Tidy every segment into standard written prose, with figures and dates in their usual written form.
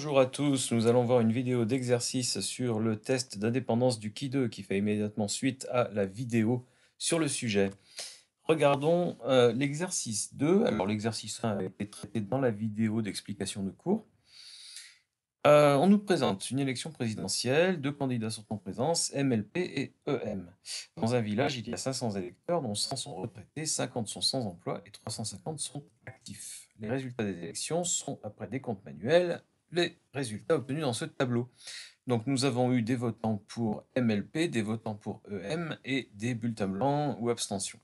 Bonjour à tous, nous allons voir une vidéo d'exercice sur le test d'indépendance du Ki 2 qui fait immédiatement suite à la vidéo sur le sujet. Regardons l'exercice 2. Alors l'exercice 1 a été traité dans la vidéo d'explication de cours. On nous présente une élection présidentielle, deux candidats sont en présence, MLP et EM. Dans un village, il y a 500 électeurs, dont 100 sont retraités, 50 sont sans emploi et 350 sont actifs. Les résultats des élections sont, après décompte manuel, les résultats obtenus dans ce tableau. Donc nous avons eu des votants pour MLP, des votants pour EM et des bulletins blancs ou abstentions.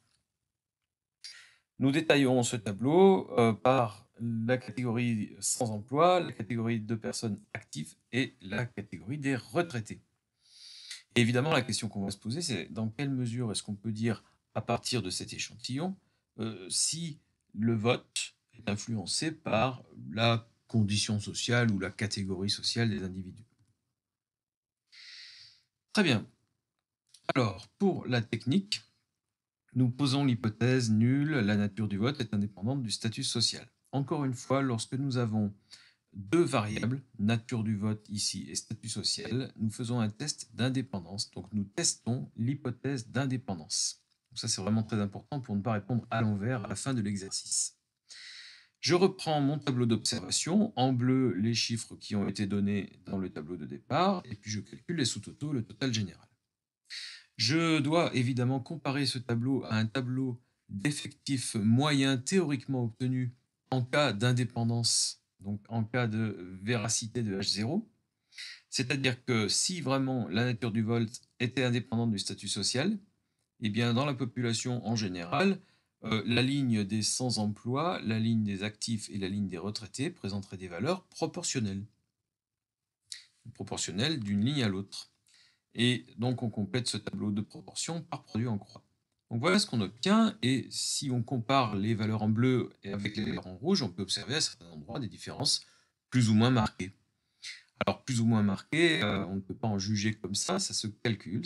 Nous détaillons ce tableau par la catégorie sans emploi, la catégorie de personnes actives et la catégorie des retraités. Et évidemment, la question qu'on va se poser, c'est dans quelle mesure est-ce qu'on peut dire, à partir de cet échantillon, si le vote est influencé par la condition sociale ou la catégorie sociale des individus. Très bien. Alors, pour la technique, nous posons l'hypothèse nulle, la nature du vote est indépendante du statut social. Encore une fois, lorsque nous avons deux variables, nature du vote ici et statut social, nous faisons un test d'indépendance. Donc nous testons l'hypothèse d'indépendance. Ça, c'est vraiment très important pour ne pas répondre à l'envers à la fin de l'exercice. Je reprends mon tableau d'observation. En bleu, les chiffres qui ont été donnés dans le tableau de départ, et puis je calcule les sous-totaux, le total général. Je dois évidemment comparer ce tableau à un tableau d'effectifs moyens théoriquement obtenu en cas d'indépendance, donc en cas de véracité de H0. C'est-à-dire que si vraiment la nature du vote était indépendante du statut social, eh bien dans la population en général, la ligne des sans-emploi, la ligne des actifs et la ligne des retraités présenteraient des valeurs proportionnelles d'une ligne à l'autre. Et donc on complète ce tableau de proportion par produit en croix. Donc voilà ce qu'on obtient, et si on compare les valeurs en bleu et avec les valeurs en rouge, on peut observer à certains endroits des différences plus ou moins marquées. Alors plus ou moins marquées, on ne peut pas en juger comme ça se calcule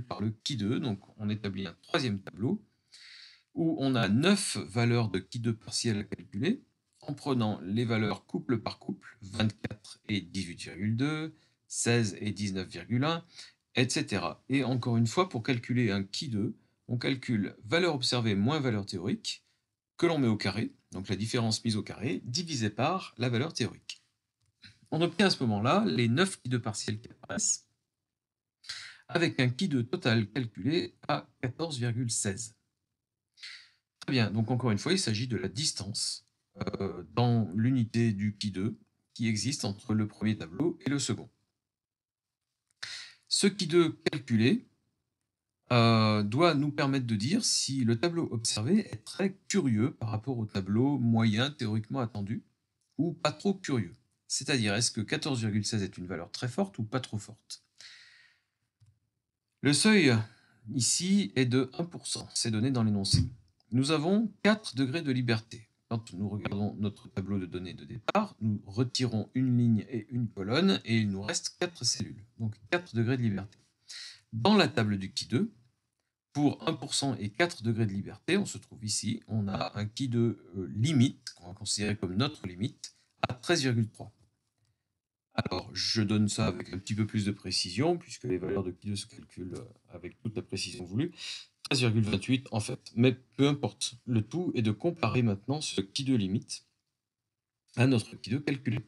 par le Ki 2, donc on établit un troisième tableau où on a 9 valeurs de Ki 2 partielles à calculer, en prenant les valeurs couple par couple, 24 et 18,2, 16 et 19,1, etc. Et encore une fois, pour calculer un Ki 2, on calcule valeur observée moins valeur théorique, que l'on met au carré, donc la différence mise au carré, divisée par la valeur théorique. On obtient à ce moment-là les 9 Ki 2 partiels qui apparaissent, avec un Ki 2 total calculé à 14,16. Très bien, donc encore une fois, il s'agit de la distance dans l'unité du Ki 2 qui existe entre le premier tableau et le second. Ce Ki 2 calculé doit nous permettre de dire si le tableau observé est très curieux par rapport au tableau moyen théoriquement attendu, ou pas trop curieux. C'est-à-dire, est-ce que 14,16 est une valeur très forte ou pas trop forte? Le seuil ici est de 1%, c'est donné dans l'énoncé. Nous avons 4 degrés de liberté. Quand nous regardons notre tableau de données de départ, nous retirons une ligne et une colonne, et il nous reste 4 cellules, donc 4 degrés de liberté. Dans la table du Ki 2, pour 1% et 4 degrés de liberté, on se trouve ici, on a un Ki 2 limite, qu'on va considérer comme notre limite, à 13,3. Alors, je donne ça avec un petit peu plus de précision, puisque les valeurs de Ki 2 se calculent avec toute la précision voulue. 13,28 en fait, mais peu importe. Le tout est de comparer maintenant ce Ki 2 limite à notre Ki 2 calculé.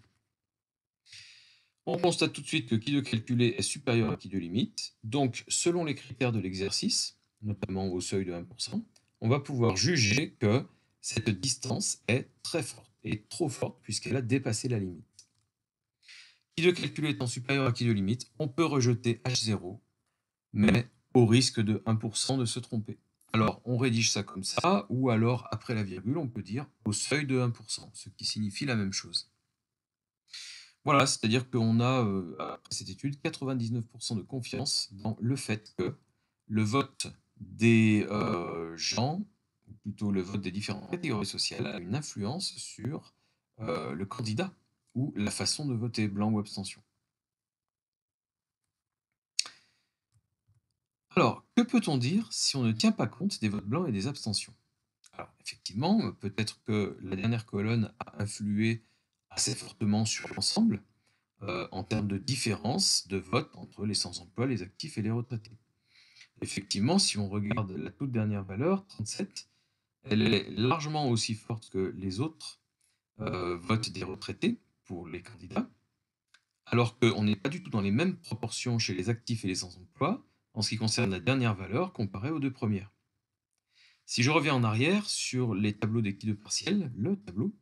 On constate tout de suite que Ki 2 calculé est supérieur à Ki 2 limite, donc selon les critères de l'exercice, notamment au seuil de 1%, on va pouvoir juger que cette distance est très forte, et trop forte puisqu'elle a dépassé la limite. Ki 2 calculé étant supérieur à Ki 2 limite, on peut rejeter H0, mais au risque de 1% de se tromper. Alors, on rédige ça comme ça, ou alors, après la virgule, on peut dire au seuil de 1%, ce qui signifie la même chose. Voilà, c'est-à-dire qu'on a, après cette étude, 99% de confiance dans le fait que le vote des gens, ou plutôt le vote des différentes catégories sociales, a une influence sur le candidat, ou la façon de voter, blanc ou abstention. Alors, que peut-on dire si on ne tient pas compte des votes blancs et des abstentions? Alors, effectivement, peut-être que la dernière colonne a influé assez fortement sur l'ensemble, en termes de différence de vote entre les sans-emploi, les actifs et les retraités. Effectivement, si on regarde la toute dernière valeur, 37, elle est largement aussi forte que les autres votes des retraités pour les candidats, alors qu'on n'est pas du tout dans les mêmes proportions chez les actifs et les sans-emploi en ce qui concerne la dernière valeur comparée aux deux premières. Si je reviens en arrière sur les tableaux des qui-deux partiels, le tableau,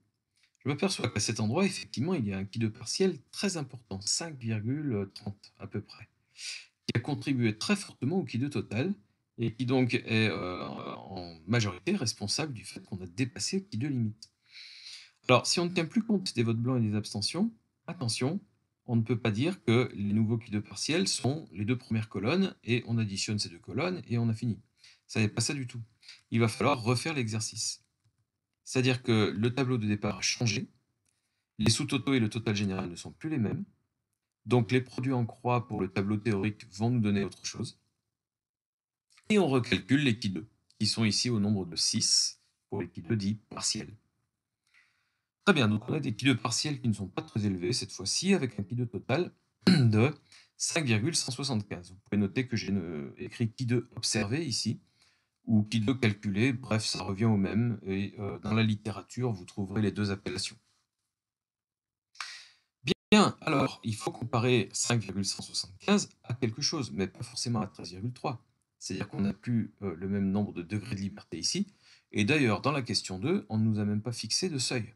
je m'aperçois qu'à cet endroit, effectivement, il y a un qui-deux partiel très important, 5,30 à peu près, qui a contribué très fortement au qui-deux total et qui donc est en majorité responsable du fait qu'on a dépassé le qui-deux limite. Alors, si on ne tient plus compte des votes blancs et des abstentions, attention, on ne peut pas dire que les nouveaux qui-deux partiels sont les deux premières colonnes et on additionne ces deux colonnes et on a fini. Ça n'est pas ça du tout. Il va falloir refaire l'exercice. C'est-à-dire que le tableau de départ a changé, les sous-totaux et le total général ne sont plus les mêmes, donc les produits en croix pour le tableau théorique vont nous donner autre chose, et on recalcule les qui-deux, qui sont ici au nombre de 6 pour les qui-deux dits partiels. Très bien, donc on a des qui-deux partiels qui ne sont pas très élevés cette fois-ci, avec un qui-deux total de 5,175. Vous pouvez noter que j'ai écrit qui-deux observé ici, ou qui-deux calculé, bref, ça revient au même, et dans la littérature, vous trouverez les deux appellations. Bien, alors, il faut comparer 5,175 à quelque chose, mais pas forcément à 13,3. C'est-à-dire qu'on n'a plus le même nombre de degrés de liberté ici, et d'ailleurs, dans la question 2, on ne nous a même pas fixé de seuil.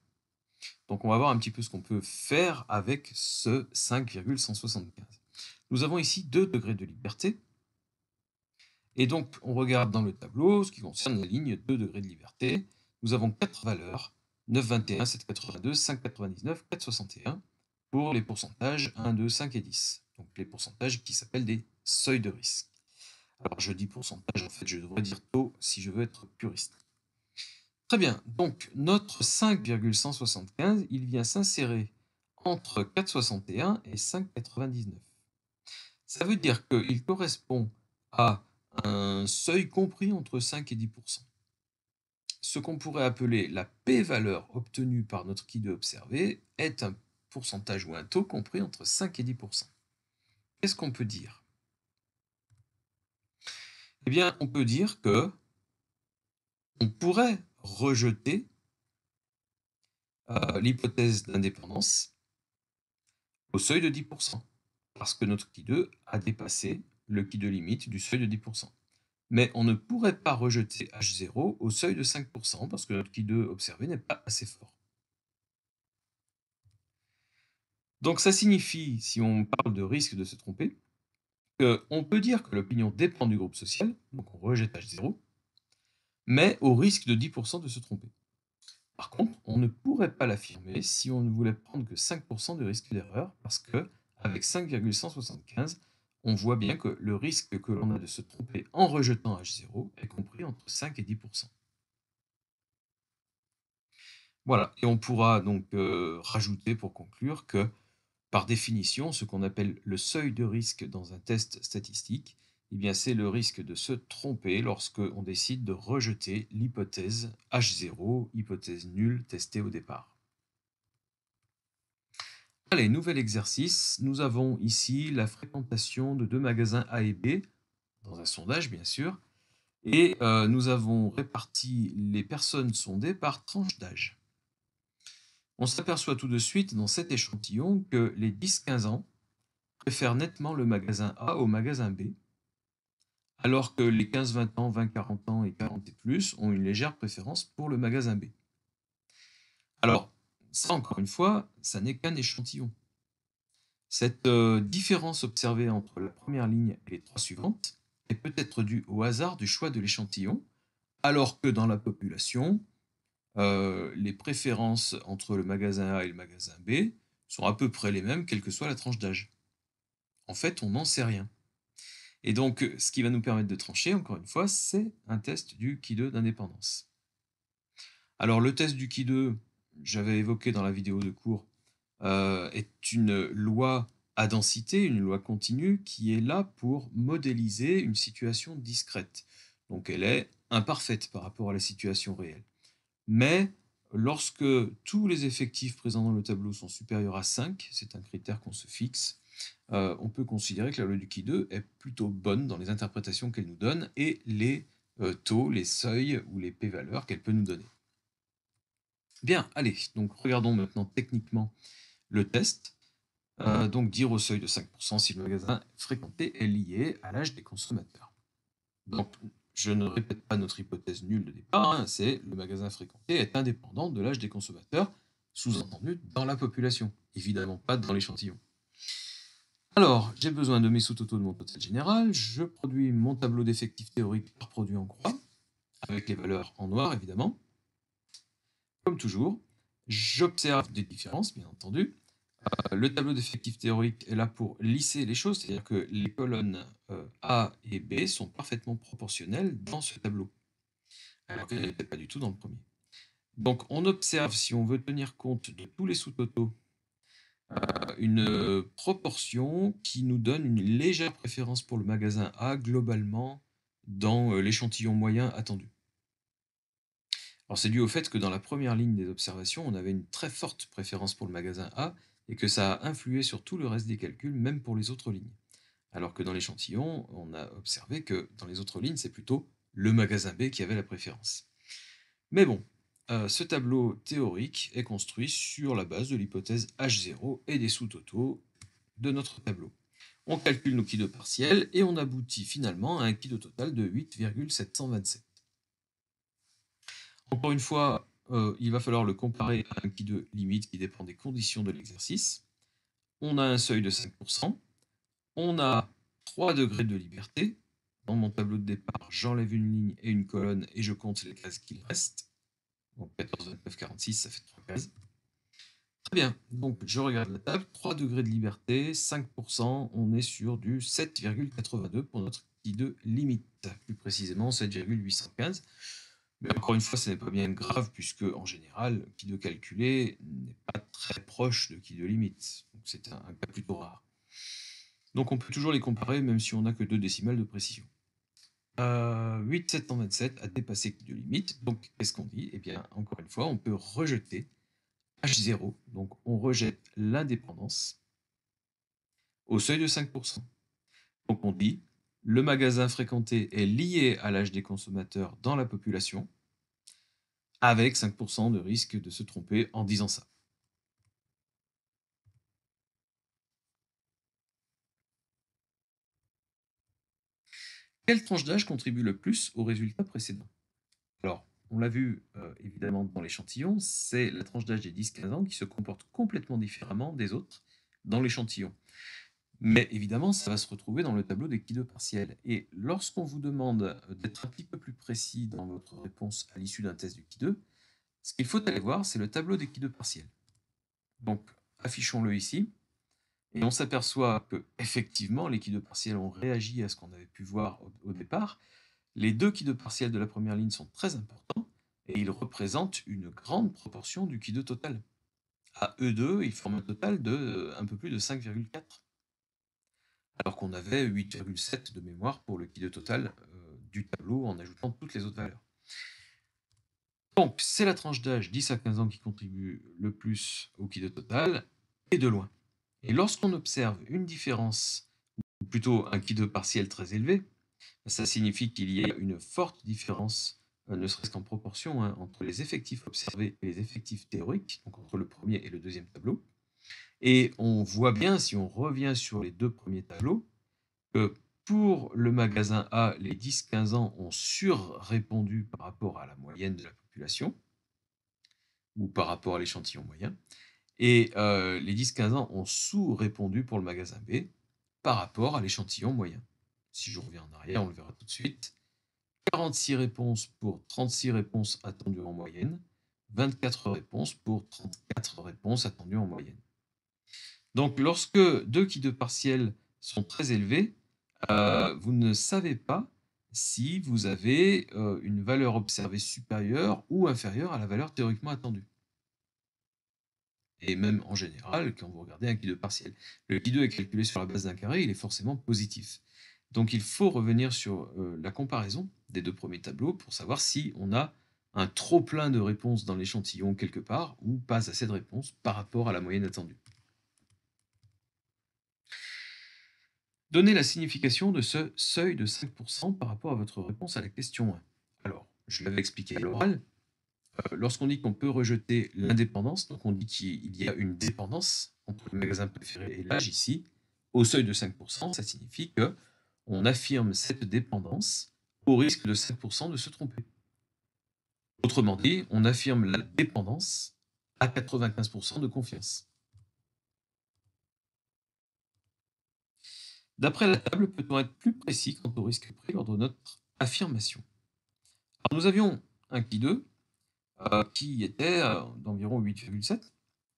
Donc on va voir un petit peu ce qu'on peut faire avec ce 5,175. Nous avons ici 2 degrés de liberté. Et donc on regarde dans le tableau, ce qui concerne la ligne 2 degrés de liberté. Nous avons 4 valeurs, 9,21, 7,82, 5,99, 4,61 pour les pourcentages 1, 2, 5 et 10. Donc les pourcentages qui s'appellent des seuils de risque. Alors je dis pourcentage, en fait je devrais dire taux si je veux être puriste. Très bien, donc notre 5,175, il vient s'insérer entre 4,61 et 5,99. Ça veut dire qu'il correspond à un seuil compris entre 5 et 10%. Ce qu'on pourrait appeler la p-valeur obtenue par notre qui-deux observé est un pourcentage ou un taux compris entre 5 et 10%. Qu'est-ce qu'on peut dire? Eh bien, on peut dire que on pourrait rejeter l'hypothèse d'indépendance au seuil de 10%, parce que notre qui-deux a dépassé le qui-deux limite du seuil de 10%. Mais on ne pourrait pas rejeter H0 au seuil de 5%, parce que notre qui-deux observé n'est pas assez fort. Donc ça signifie, si on parle de risque de se tromper, qu'on peut dire que l'opinion dépend du groupe social, donc on rejette H0, mais au risque de 10% de se tromper. Par contre, on ne pourrait pas l'affirmer si on ne voulait prendre que 5% de risque d'erreur, parce que avec 5,175, on voit bien que le risque que l'on a de se tromper en rejetant H0 est compris entre 5 et 10%. Voilà, et on pourra donc rajouter pour conclure que, par définition, ce qu'on appelle le seuil de risque dans un test statistique, eh bien c'est le risque de se tromper lorsque on décide de rejeter l'hypothèse H0, hypothèse nulle testée au départ. Allez, nouvel exercice. Nous avons ici la fréquentation de deux magasins A et B, dans un sondage bien sûr, et nous avons réparti les personnes sondées par tranche d'âge. On s'aperçoit tout de suite dans cet échantillon que les 10-15 ans préfèrent nettement le magasin A au magasin B, alors que les 15-20 ans, 20-40 ans et 40 et plus ont une légère préférence pour le magasin B. Alors, ça encore une fois, ça n'est qu'un échantillon. Cette différence observée entre la première ligne et les trois suivantes est peut-être due au hasard du choix de l'échantillon, alors que dans la population, les préférences entre le magasin A et le magasin B sont à peu près les mêmes, quelle que soit la tranche d'âge. En fait, on n'en sait rien. Et donc, ce qui va nous permettre de trancher, encore une fois, c'est un test du qui-deux d'indépendance. Alors, le test du qui-deux, j'avais évoqué dans la vidéo de cours, est une loi à densité, une loi continue, qui est là pour modéliser une situation discrète. Donc, elle est imparfaite par rapport à la situation réelle. Mais lorsque tous les effectifs présents dans le tableau sont supérieurs à 5, c'est un critère qu'on se fixe, on peut considérer que la loi du qui 2 est plutôt bonne dans les interprétations qu'elle nous donne et les taux, les seuils ou les p-valeurs qu'elle peut nous donner. Bien, allez, donc regardons maintenant techniquement le test. Donc dire au seuil de 5% si le magasin fréquenté est lié à l'âge des consommateurs. Donc je ne répète pas notre hypothèse nulle de départ, hein, c'est le magasin fréquenté est indépendant de l'âge des consommateurs, sous-entendu dans la population, évidemment pas dans l'échantillon. Alors, j'ai besoin de mes sous-totaux de mon total général, je produis mon tableau d'effectifs théoriques par produit en croix, avec les valeurs en noir évidemment. Comme toujours, j'observe des différences, bien entendu. Le tableau d'effectifs théoriques est là pour lisser les choses, c'est-à-dire que les colonnes A et B sont parfaitement proportionnelles dans ce tableau, alors qu'elles n'étaient pas du tout dans le premier. Donc on observe, si on veut tenir compte de tous les sous-totaux, une proportion qui nous donne une légère préférence pour le magasin A globalement dans l'échantillon moyen attendu. Alors c'est dû au fait que dans la première ligne des observations, on avait une très forte préférence pour le magasin A et que ça a influé sur tout le reste des calculs, même pour les autres lignes. Alors que dans l'échantillon, on a observé que dans les autres lignes, c'est plutôt le magasin B qui avait la préférence. Mais bon, ce tableau théorique est construit sur la base de l'hypothèse H0 et des sous-totaux de notre tableau. On calcule nos qui2 partiels et on aboutit finalement à un qui2 total de 8,727. Encore une fois, il va falloir le comparer à un qui2 limite qui dépend des conditions de l'exercice. On a un seuil de 5%, on a 3 degrés de liberté. Dans mon tableau de départ, j'enlève une ligne et une colonne et je compte les cases qu'il reste. Donc 14, 29, 46, ça fait 3 cases. Très bien, donc je regarde la table, 3 degrés de liberté, 5%, on est sur du 7,82 pour notre qui2 limite, plus précisément 7,815. Mais encore une fois, ce n'est pas bien grave, puisque en général, qui2 calculé n'est pas très proche de qui2 limite. Donc c'est un cas plutôt rare. Donc on peut toujours les comparer, même si on n'a que 2 décimales de précision. 8,727 a dépassé qui2 limite, donc qu'est-ce qu'on dit? Eh bien, encore une fois, on peut rejeter H0, donc on rejette l'indépendance au seuil de 5%. Donc on dit, le magasin fréquenté est lié à l'âge des consommateurs dans la population, avec 5% de risque de se tromper en disant ça. Quelle tranche d'âge contribue le plus au résultat précédent? Alors, on l'a vu évidemment dans l'échantillon, c'est la tranche d'âge des 10-15 ans qui se comporte complètement différemment des autres dans l'échantillon. Mais évidemment, ça va se retrouver dans le tableau des qui2 partiels. Et lorsqu'on vous demande d'être un petit peu plus précis dans votre réponse à l'issue d'un test du qui2, ce qu'il faut aller voir, c'est le tableau des qui2 partiels. Donc, affichons-le ici. Et on s'aperçoit que effectivement, les qui2 partiels ont réagi à ce qu'on avait pu voir au départ. Les deux qui2 partiels de la première ligne sont très importants et ils représentent une grande proportion du qui2 total. À eux deux, ils forment un total de un peu plus de 5,4. Alors qu'on avait 8,7 de mémoire pour le qui2 total du tableau en ajoutant toutes les autres valeurs. Donc, c'est la tranche d'âge 10 à 15 ans qui contribue le plus au qui2 total, et de loin. Et lorsqu'on observe une différence, ou plutôt un qui2 partiel très élevé, ça signifie qu'il y a une forte différence, ne serait-ce qu'en proportion, hein, entre les effectifs observés et les effectifs théoriques, donc entre le premier et le deuxième tableau. Et on voit bien, si on revient sur les deux premiers tableaux, que pour le magasin A, les 10-15 ans ont surrépondu par rapport à la moyenne de la population, ou par rapport à l'échantillon moyen, et les 10-15 ans ont sous-répondu pour le magasin B par rapport à l'échantillon moyen. Si je reviens en arrière, on le verra tout de suite. 46 réponses pour 36 réponses attendues en moyenne, 24 réponses pour 34 réponses attendues en moyenne. Donc lorsque deux qui2 partiels sont très élevés, vous ne savez pas si vous avez une valeur observée supérieure ou inférieure à la valeur théoriquement attendue. Et même en général, quand vous regardez un qui2 partiel. Le qui2 est calculé sur la base d'un carré, il est forcément positif. Donc il faut revenir sur la comparaison des deux premiers tableaux pour savoir si on a un trop plein de réponses dans l'échantillon quelque part, ou pas assez de réponses par rapport à la moyenne attendue. Donnez la signification de ce seuil de 5% par rapport à votre réponse à la question 1. Alors, je l'avais expliqué à l'oral, lorsqu'on dit qu'on peut rejeter l'indépendance, donc on dit qu'il y a une dépendance entre le magasin préféré et l'âge ici, au seuil de 5%, ça signifie que on affirme cette dépendance au risque de 5% de se tromper. Autrement dit, on affirme la dépendance à 95% de confiance. D'après la table, peut-on être plus précis quant au risque pris lors de notre affirmation? Alors, nous avions un qui 2 qui était d'environ 8,7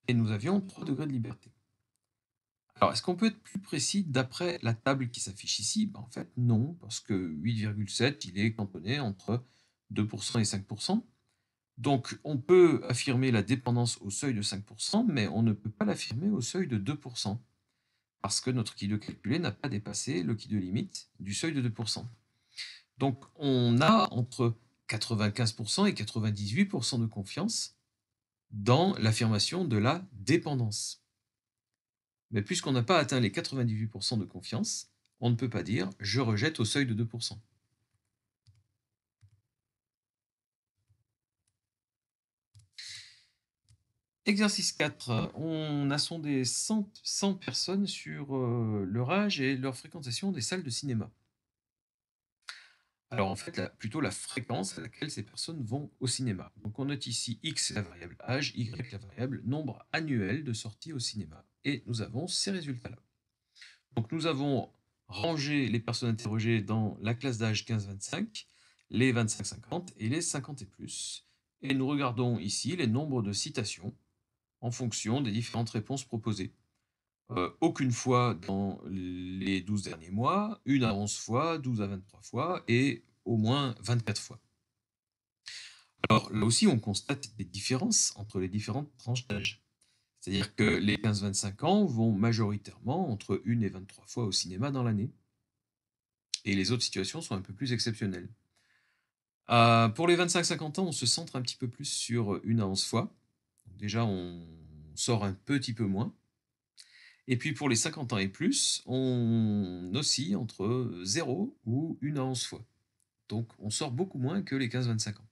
et nous avions 3 degrés de liberté. Alors, est-ce qu'on peut être plus précis d'après la table qui s'affiche ici? En fait, non, parce que 8,7, il est cantonné entre 2% et 5%. Donc, on peut affirmer la dépendance au seuil de 5%, mais on ne peut pas l'affirmer au seuil de 2%, parce que notre qui 2 calculé n'a pas dépassé le qui 2 limite du seuil de 2%. Donc, on a entre 95% et 98% de confiance dans l'affirmation de la dépendance. Mais puisqu'on n'a pas atteint les 98% de confiance, on ne peut pas dire « je rejette au seuil de 2%. Exercice 4. On a sondé 100 personnes sur leur âge et leur fréquentation des salles de cinéma. Alors en fait, plutôt la fréquence à laquelle ces personnes vont au cinéma. Donc on note ici X la variable âge, Y la variable nombre annuel de sorties au cinéma. Et nous avons ces résultats-là. Donc nous avons rangé les personnes interrogées dans la classe d'âge 15-25, les 25-50 et les 50 et plus. Et nous regardons ici les nombres de citations en fonction des différentes réponses proposées. Aucune fois dans les 12 derniers mois, 1 à 11 fois, 12 à 23 fois et au moins 24 fois. Alors là aussi, on constate des différences entre les différentes tranches d'âge. C'est-à-dire que les 15-25 ans vont majoritairement entre 1 et 23 fois au cinéma dans l'année. Et les autres situations sont un peu plus exceptionnelles. Pour les 25-50 ans, on se centre un petit peu plus sur 1 à 11 fois. Donc déjà, on sort un petit peu moins. Et puis pour les 50 ans et plus, on oscille entre 0 ou 1 à 11 fois. Donc on sort beaucoup moins que les 15-25 ans.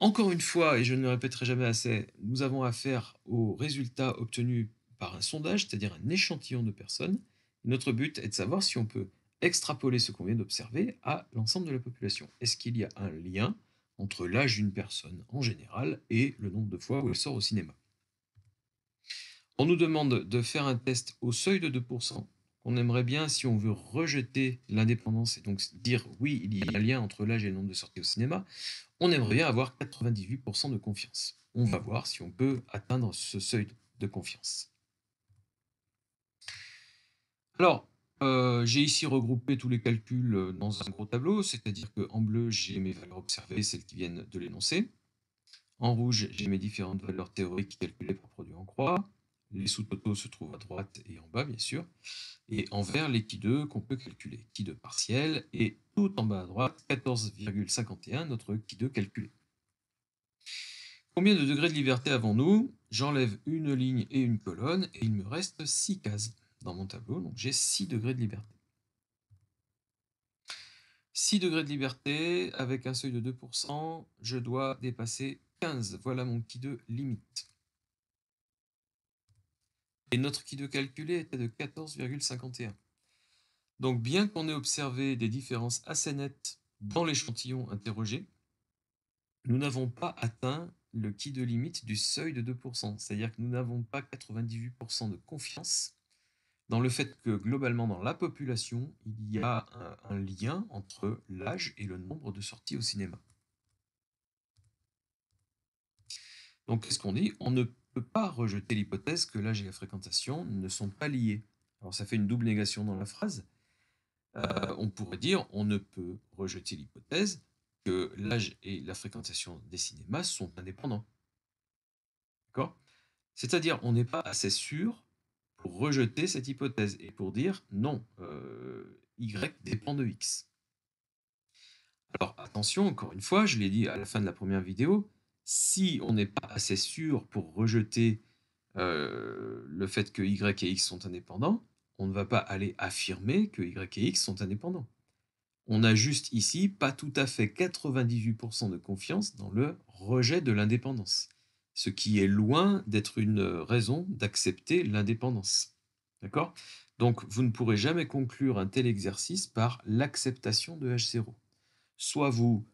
Encore une fois, et je ne le répéterai jamais assez, nous avons affaire aux résultats obtenus par un sondage, c'est-à-dire un échantillon de personnes. Notre but est de savoir si on peut extrapoler ce qu'on vient d'observer à l'ensemble de la population. Est-ce qu'il y a un lien entre l'âge d'une personne en général et le nombre de fois où elle sort au cinéma? On nous demande de faire un test au seuil de 2%. On aimerait bien, si on veut rejeter l'indépendance et donc dire oui, il y a un lien entre l'âge et le nombre de sorties au cinéma, on aimerait bien avoir 98% de confiance. On va voir si on peut atteindre ce seuil de confiance. Alors, j'ai ici regroupé tous les calculs dans un gros tableau, c'est-à-dire qu'en bleu, j'ai mes valeurs observées, celles qui viennent de l'énoncé. En rouge, j'ai mes différentes valeurs théoriques calculées par produit en croix. Les sous-totaux se trouvent à droite et en bas, bien sûr. Et en vert, les qui 2 qu'on peut calculer. Qui 2 partiel, et tout en bas à droite, 14,51, notre qui 2 calculé. Combien de degrés de liberté avons-nous? J'enlève une ligne et une colonne, et il me reste 6 cases dans mon tableau, donc j'ai 6 degrés de liberté. 6 degrés de liberté, avec un seuil de 2%, je dois dépasser 15. Voilà mon qui 2 limite. Et notre qui 2 calculé était de 14,51. Donc bien qu'on ait observé des différences assez nettes dans l'échantillon interrogé, nous n'avons pas atteint le qui 2 limite du seuil de 2%. C'est-à-dire que nous n'avons pas 98% de confiance dans le fait que globalement dans la population, il y a un lien entre l'âge et le nombre de sorties au cinéma. Donc qu'est-ce qu'on dit? On ne peut pas rejeter l'hypothèse que l'âge et la fréquentation ne sont pas liés. Alors ça fait une double négation dans la phrase. On pourrait dire on ne peut rejeter l'hypothèse que l'âge et la fréquentation des cinémas sont indépendants. D'accord? C'est-à-dire on n'est pas assez sûr pour rejeter cette hypothèse et pour dire non, Y dépend de X. Alors attention, encore une fois, je l'ai dit à la fin de la première vidéo, si on n'est pas assez sûr pour rejeter le fait que Y et X sont indépendants, on ne va pas aller affirmer que Y et X sont indépendants. On a juste ici pas tout à fait 98% de confiance dans le rejet de l'indépendance, ce qui est loin d'être une raison d'accepter l'indépendance. D'accord? Donc vous ne pourrez jamais conclure un tel exercice par l'acceptation de H0. Soit vous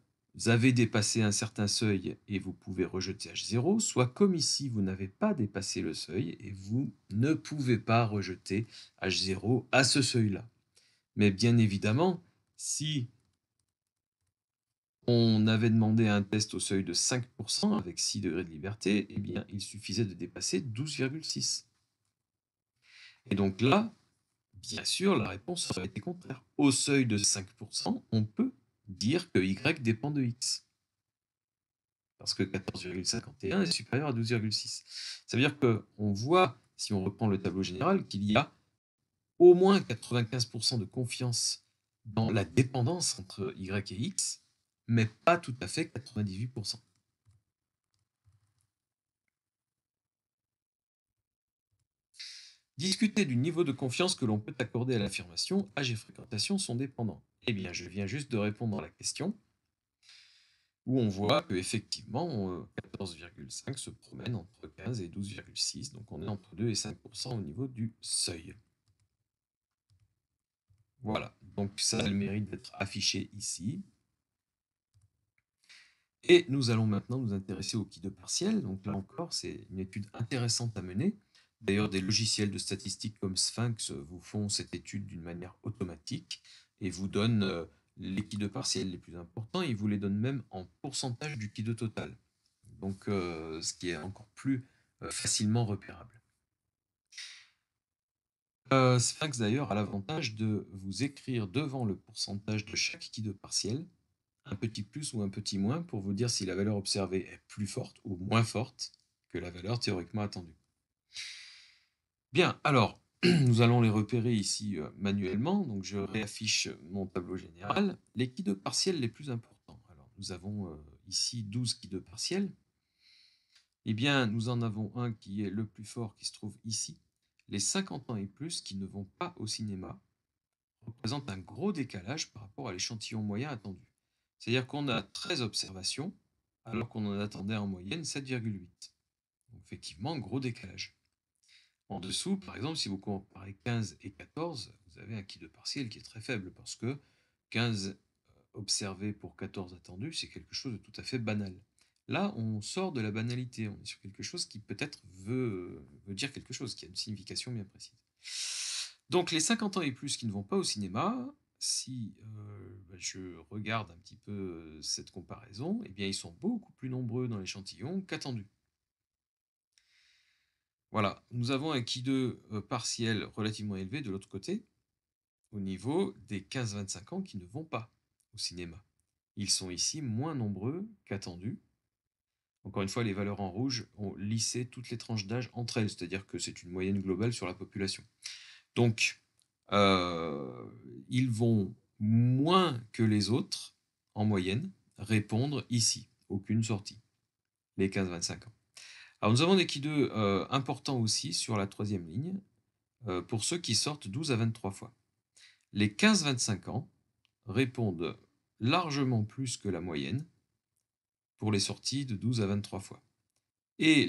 avez dépassé un certain seuil et vous pouvez rejeter H0, soit comme ici, vous n'avez pas dépassé le seuil et vous ne pouvez pas rejeter H0 à ce seuil-là. Mais bien évidemment, si on avait demandé un test au seuil de 5% avec 6 degrés de liberté, eh bien, il suffisait de dépasser 12,6. Et donc là, bien sûr, la réponse aurait été contraire. Au seuil de 5%, on peut dire que Y dépend de X. Parce que 14,51 est supérieur à 12,6. Ça veut dire qu'on voit, si on reprend le tableau général, qu'il y a au moins 95% de confiance dans la dépendance entre Y et X, mais pas tout à fait 98%. Discuter du niveau de confiance que l'on peut accorder à l'affirmation âge et fréquentation sont dépendants. Eh bien, je viens juste de répondre à la question, où on voit qu'effectivement, 14,5 se promène entre 15 et 12,6, donc on est entre 2 et 5% au niveau du seuil. Voilà, donc ça a le mérite d'être affiché ici. Et nous allons maintenant nous intéresser au qui de partiel. Donc là encore, c'est une étude intéressante à mener. D'ailleurs, des logiciels de statistiques comme Sphinx vous font cette étude d'une manière automatique et vous donnent les qui de partiel les plus importants. Ils vous les donnent même en pourcentage du qui de total. Donc, ce qui est encore plus facilement repérable. Sphinx d'ailleurs a l'avantage de vous écrire devant le pourcentage de chaque qui de partiel un petit plus ou un petit moins pour vous dire si la valeur observée est plus forte ou moins forte que la valeur théoriquement attendue. Bien, alors, nous allons les repérer ici manuellement. Donc, je réaffiche mon tableau général. Les qui de partiel les plus importants. Alors, nous avons ici 12 qui de partiel. Eh bien, nous en avons un qui est le plus fort, qui se trouve ici. Les 50 ans et plus qui ne vont pas au cinéma représentent un gros décalage par rapport à l'échantillon moyen attendu. C'est-à-dire qu'on a 13 observations, alors qu'on en attendait en moyenne 7,8. Donc effectivement, gros décalage. En dessous, par exemple, si vous comparez 15 et 14, vous avez un qui de partiel qui est très faible, parce que 15 observés pour 14 attendus, c'est quelque chose de tout à fait banal. Là, on sort de la banalité, on est sur quelque chose qui peut-être veut dire quelque chose, qui a une signification bien précise. Donc les 50 ans et plus qui ne vont pas au cinéma, si je regarde un petit peu cette comparaison, eh bien ils sont beaucoup plus nombreux dans l'échantillon qu'attendu. Voilà, nous avons un qui-de partiel relativement élevé de l'autre côté, au niveau des 15-25 ans qui ne vont pas au cinéma. Ils sont ici moins nombreux qu'attendus. Encore une fois, les valeurs en rouge ont lissé toutes les tranches d'âge entre elles, c'est-à-dire que c'est une moyenne globale sur la population. Donc, ils vont moins que les autres, en moyenne, répondre ici, aucune sortie, les 15-25 ans. Alors nous avons des qui de importants aussi sur la troisième ligne, pour ceux qui sortent 12 à 23 fois. Les 15-25 ans répondent largement plus que la moyenne pour les sorties de 12 à 23 fois. Et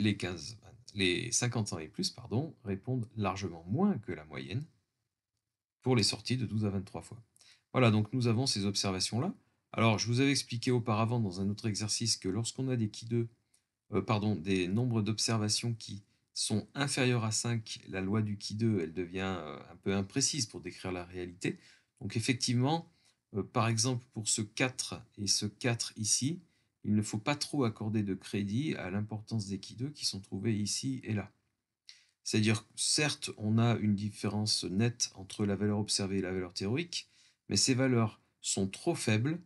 les 50 ans et plus répondent largement moins que la moyenne pour les sorties de 12 à 23 fois. Voilà, donc nous avons ces observations-là. Alors, je vous avais expliqué auparavant dans un autre exercice que lorsqu'on a des nombres d'observations qui sont inférieurs à 5, la loi du qui-de, elle devient un peu imprécise pour décrire la réalité. Donc effectivement, par exemple, pour ce 4 et ce 4 ici, il ne faut pas trop accorder de crédit à l'importance des qui-de qui sont trouvés ici et là. C'est-à-dire, certes, on a une différence nette entre la valeur observée et la valeur théorique, mais ces valeurs sont trop faibles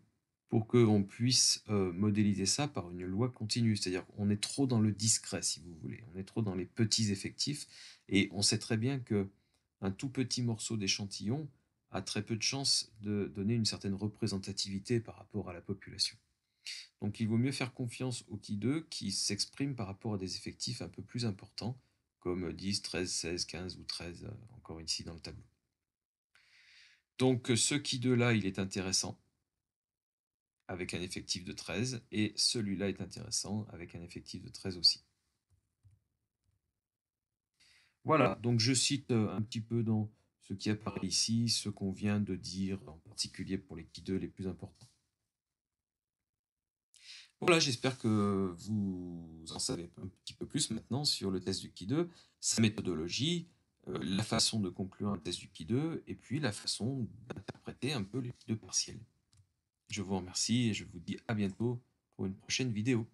pour qu'on puisse modéliser ça par une loi continue. C'est-à-dire qu'on est trop dans le discret, si vous voulez. On est trop dans les petits effectifs. Et on sait très bien qu'un tout petit morceau d'échantillon a très peu de chances de donner une certaine représentativité par rapport à la population. Donc il vaut mieux faire confiance au qui 2 qui s'exprime par rapport à des effectifs un peu plus importants, comme 10, 13, 16, 15 ou 13, encore ici dans le tableau. Donc ce qui 2 là, il est intéressant, avec un effectif de 13, et celui-là est intéressant, avec un effectif de 13 aussi. Voilà, donc je cite un petit peu dans ce qui apparaît ici, ce qu'on vient de dire, en particulier pour les qui 2 les plus importants. Voilà, j'espère que vous en savez un petit peu plus maintenant sur le test du qui 2, sa méthodologie, la façon de conclure un test du qui 2, et puis la façon d'interpréter un peu les qui 2 partiels. Je vous remercie et je vous dis à bientôt pour une prochaine vidéo.